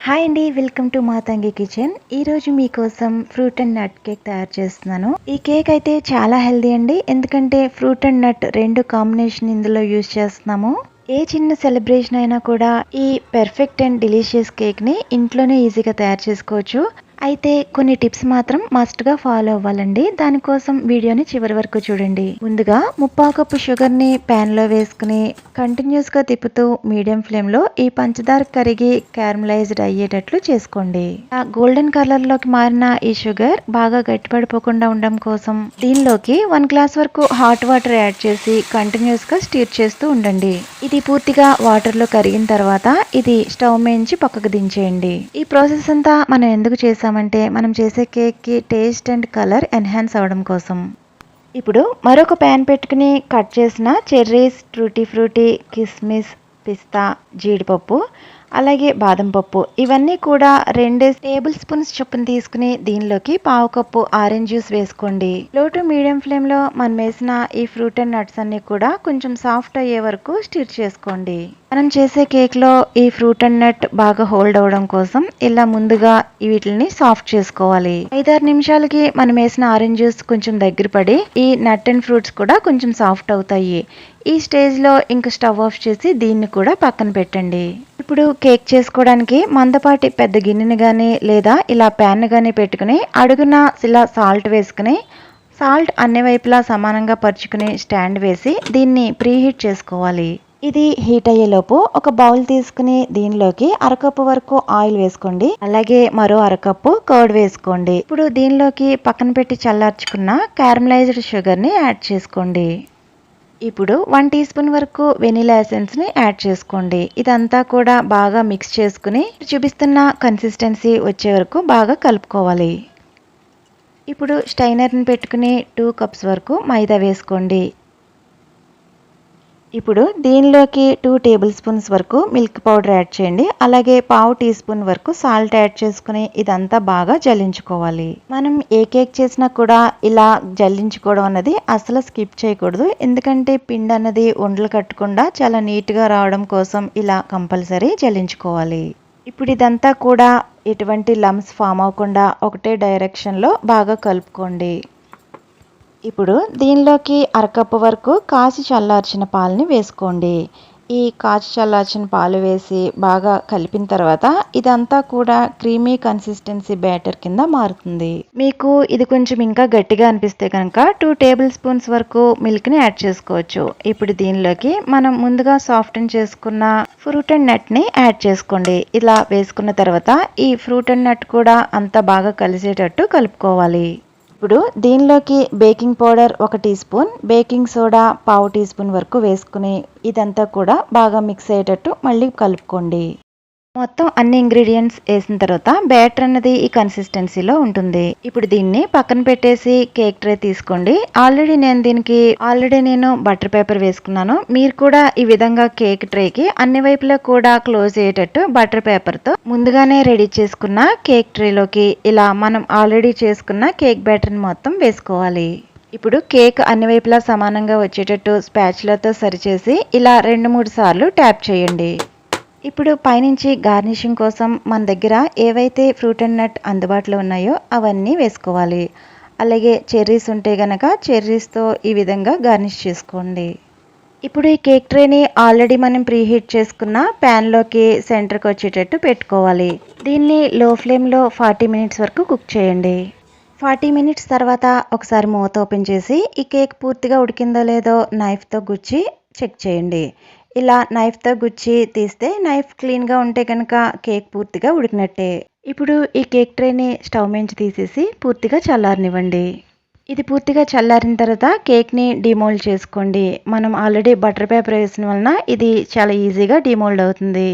Hi అండి, welcome to Matangi kitchen. ఈరోజు మీకోసం ఫ్రూట్ అండ్ నట్ కేక్ తయారు చేస్తున్నాను. ఈ కేక్ అయితే చాలా హెల్దీ అండి, ఎందుకంటే ఫ్రూట్ అండ్ నట్ రెండు కాంబినేషన్ ఇందులో యూజ్ చేస్తున్నాము. ఏ చిన్న సెలబ్రేషన్ అయినా కూడా ఈ పెర్ఫెక్ట్ అండ్ డెలిషియస్ కేక్ ని ఇంట్లోనే ఈజీగా తయారు చేసుకోవచ్చు. అయితే కొన్ని టిప్స్ మాత్రం మస్ట్ గా ఫాలో అవ్వాలండి. దానికోసం వీడియోని చివరి వరకు చూడండి. ముందుగా 3/4 కప్పు షుగర్ ని పాన్ లో వేసుకుని కంటిన్యూస్ గా తిప్పుతూ మీడియం ఫ్లేమ్ లో ఈ పంచదార కరిగి క్యారమలైజ్డ్ అయ్యేటట్లు చేసుకోండి. ఆ గోల్డెన్ కలర్ లోకి మారిన ఈ షుగర్ బాగా గట్టిపడిపోకుండా ఉండడం కోసం దీనిలోకి 1 గ్లాస్ వరకు హాట్ వాటర్ యాడ్ చేసి కంటిన్యూస్ గా స్టీర్ చేస్తూ ఉండండి. ఇది పూర్తిగా వాటర్ లో కరిగిన తర్వాత ఇది స్టవ్ నుంచి పక్కకు దించేయండి. ఈ ప్రాసెస్ అంతా మనం ఎందుకు చేసామంటే మనం చేసే కేక్ కి టేస్ట్ అండ్ కలర్ ఎన్హాన్స్ అవడం కోసం. ఇప్పుడు మరొక ప్యాన్ పెట్టుకుని కట్ చేసిన చెర్రీస్, ట్రూటీ ఫ్రూటీ, కిస్మిస్, పిస్తా, జీడిపప్పు, అలాగే బాదం పప్పు ఇవన్నీ కూడా 2 టేబుల్ స్పూన్స్ చొప్పున తీసుకుని దీనిలోకి 1/2 కప్పు ఆరెంజ్ జ్యూస్ వేసుకోండి. లో టు మీడియం ఫ్లేమ్ లో మనం వేసిన ఈ ఫ్రూట్ అండ్ నట్స్ అన్ని కూడా కొంచెం సాఫ్ట్ అయ్యే వరకు స్టిర్ చేసుకోండి. మనం చేసే కేక్ లో ఈ ఫ్రూట్ అండ్ నట్ బాగా హోల్డ్ అవడం కోసం ఇలా ముందుగా వీటిని సాఫ్ట్ చేసుకోవాలి. 5-6 నిమిషాలకి మనం వేసిన ఆరెంజ్ జ్యూస్ కొంచెం దగ్గర పడి ఈ నట్ అండ్ ఫ్రూట్స్ కూడా కొంచెం సాఫ్ట్ అవుతాయి. ఈ స్టేజ్ లో ఇంకా స్టవ్ ఆఫ్ చేసి దీన్ని కూడా పక్కన పెట్టండి. ఇప్పుడు కేక్ చేసుకోవడానికి మందపాటి పెద్ద గిన్నెని గానీ లేదా ఇలా ప్యాన్ గానీ పెట్టుకుని అడుగున ఇలా సాల్ట్ వేసుకుని సాల్ట్ అన్ని వైపులా సమానంగా పరుచుకుని స్టాండ్ వేసి దీన్ని ప్రీహీట్ చేసుకోవాలి. ఇది హీట్ అయ్యేలోపు ఒక బౌల్ తీసుకుని దీనిలోకి 1/2 కప్పు వరకు ఆయిల్ వేసుకోండి. అలాగే మరో 1/2 కప్పు కర్డ్ వేసుకోండి. ఇప్పుడు దీనిలోకి పక్కన పెట్టి చల్లార్చుకున్న క్యారమలైజ్డ్ షుగర్ ని యాడ్ చేసుకోండి. ఇప్పుడు 1 టీ స్పూన్ వరకు వెనిలా ఎసెన్స్ ని యాడ్ చేసుకోండి. ఇదంతా కూడా బాగా మిక్స్ చేసుకుని చూపిస్తున్న కన్సిస్టెన్సీ వచ్చే వరకు బాగా కలుపుకోవాలి. ఇప్పుడు స్టైనర్ ని పెట్టుకుని 2 కప్స్ వరకు మైదా వేసుకోండి. ఇప్పుడు దీనిలోకి 2 టేబుల్ స్పూన్స్ వరకు మిల్క్ పౌడర్ యాడ్ చేయండి. అలాగే 1/2 టీ స్పూన్ వరకు సాల్ట్ యాడ్ చేసుకుని ఇదంతా బాగా జల్లించుకోవాలి. మనం ఏ కేక్ చేసినా కూడా ఇలా జల్లించుకోవడం అన్నది అసలు స్కిప్ చేయకూడదు. ఎందుకంటే పిండి అన్నది ఉండలు కట్టకుండా చాలా నీట్గా రావడం కోసం ఇలా కంపల్సరీ జల్లించుకోవాలి. ఇప్పుడు ఇదంతా కూడా ఎటువంటి లమ్స్ ఫామ్ అవ్వకుండా ఒకటే డైరెక్షన్లో బాగా కలుపుకోండి. ఇప్పుడు దీనిలోకి 1/2 కప్పు వరకు కాచి చల్లార్చిన పాలని వేసుకోండి. ఈ కాచి చల్లార్చిన పాలు వేసి బాగా కలిపిన తర్వాత ఇదంతా కూడా క్రీమీ కన్సిస్టెన్సీ బ్యాటర్ కింద మారుతుంది. మీకు ఇది కొంచెం ఇంకా గట్టిగా అనిపిస్తే కనుక 2 టేబుల్ స్పూన్స్ వరకు మిల్క్ ని యాడ్ చేసుకోవచ్చు. ఇప్పుడు దీనిలోకి మనం ముందుగా సాఫ్టన్ చేసుకున్న ఫ్రూట్ అండ్ నట్ ని యాడ్ చేసుకోండి. ఇలా వేసుకున్న తర్వాత ఈ ఫ్రూట్ అండ్ నట్ కూడా అంతా బాగా కలిసేటట్టు కలుపుకోవాలి. ఇప్పుడు దీనిలోకి baking powder 1 teaspoon, baking soda 1/2 teaspoon వరకు వేసుకుని ఇదంతా కూడా బాగా మిక్స్ అయ్యేటట్టు మళ్ళీ కలుపుకోండి. మొత్తం అన్ని ఇంగ్రీడియంట్స్ వేసిన తర్వాత బ్యాటర్ అన్నది ఈ కన్సిస్టెన్సీలో ఉంటుంది. ఇప్పుడు దీన్ని పక్కన పెట్టేసి కేక్ ట్రే తీసుకోండి. ఆల్రెడీ నేను బటర్ పేపర్ వేసుకున్నాను. మీరు కూడా ఈ విధంగా కేక్ ట్రేకి అన్ని వైపులా కూడా క్లోజ్ అయ్యేటట్టు బటర్ పేపర్ తో ముందుగానే రెడీ చేసుకున్న కేక్ ట్రేలోకి ఇలా మనం ఆల్రెడీ చేసుకున్న కేక్ బ్యాటర్ ని మొత్తం వేసుకోవాలి. ఇప్పుడు కేక్ అన్ని వైపులా సమానంగా వచ్చేటట్టు స్పాచులాతో సరిచేసి ఇలా 2-3 సార్లు ట్యాప్ చేయండి. ఇప్పుడు పైనుంచి గార్నిషింగ్ కోసం మన దగ్గర ఏవైతే ఫ్రూట్ అండ్ నట్ అందుబాటులో ఉన్నాయో అవన్నీ వేసుకోవాలి. అలాగే చెర్రీస్ ఉంటే గనక చెర్రీస్తో ఈ విధంగా గార్నిష్ చేసుకోండి. ఇప్పుడు ఈ కేక్ ట్రేని ఆల్రెడీ మనం ప్రీహీట్ చేసుకున్న ప్యాన్లోకి సెంటర్కి వచ్చేటట్టు పెట్టుకోవాలి. దీన్ని లో ఫ్లేమ్లో 40 మినిట్స్ వరకు కుక్ చేయండి. 40 మినిట్స్ తర్వాత ఒకసారి మూత ఓపెన్ చేసి ఈ కేక్ పూర్తిగా ఉడికిందో లేదో నైఫ్తో గుచ్చి చెక్ చేయండి. ఇలా నైఫ్తో గుచ్చి తీస్తే నైఫ్ క్లీన్గా ఉంటే కనుక కేక్ పూర్తిగా ఉడికినట్టే. ఇప్పుడు ఈ కేక్ ట్రేని స్టవ్ నుంచి తీసేసి పూర్తిగా చల్లారనివ్వండి. ఇది పూర్తిగా చల్లారిన తర్వాత కేక్ని డిమోల్డ్ చేసుకోండి. మనం ఆల్రెడీ బటర్ పేపర్ వేసిన వలన ఇది చాలా ఈజీగా డిమోల్డ్ అవుతుంది.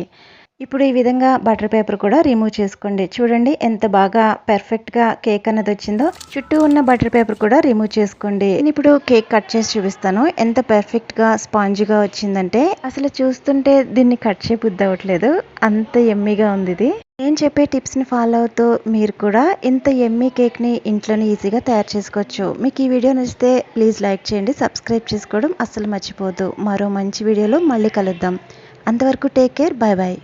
ఇప్పుడు ఈ విధంగా బటర్ పేపర్ కూడా రిమూవ్ చేసుకోండి. చూడండి ఎంత బాగా పర్ఫెక్ట్ గా కేక్ అన్నది వచ్చిందో. చుట్టూ ఉన్న బటర్ పేపర్ కూడా రిమూవ్ చేసుకోండి. నేను ఇప్పుడు కేక్ కట్ చేసి చూపిస్తాను. ఎంత పర్ఫెక్ట్ గా స్పాంజిగా వచ్చిందంటే అసలు చూస్తుంటే దీన్ని కట్ చేయబుద్ధి అవ్వట్లేదు, అంత ఎమ్మీగా ఉంది ఇది. నేను చెప్పే టిప్స్ ని ఫాలో అవుతూ మీరు కూడా ఇంత ఎమ్మీ కేక్ ని ఇంట్లోనే ఈజీగా తయారు చేసుకోవచ్చు. మీకు ఈ వీడియో నచ్చితే ప్లీజ్ లైక్ చేయండి, సబ్స్క్రైబ్ చేసుకోవడం అస్సలు మర్చిపోవద్దు. మరో మంచి వీడియోలో మళ్ళీ కలుద్దాం. అంతవరకు టేక్ కేర్, బాయ్ బాయ్.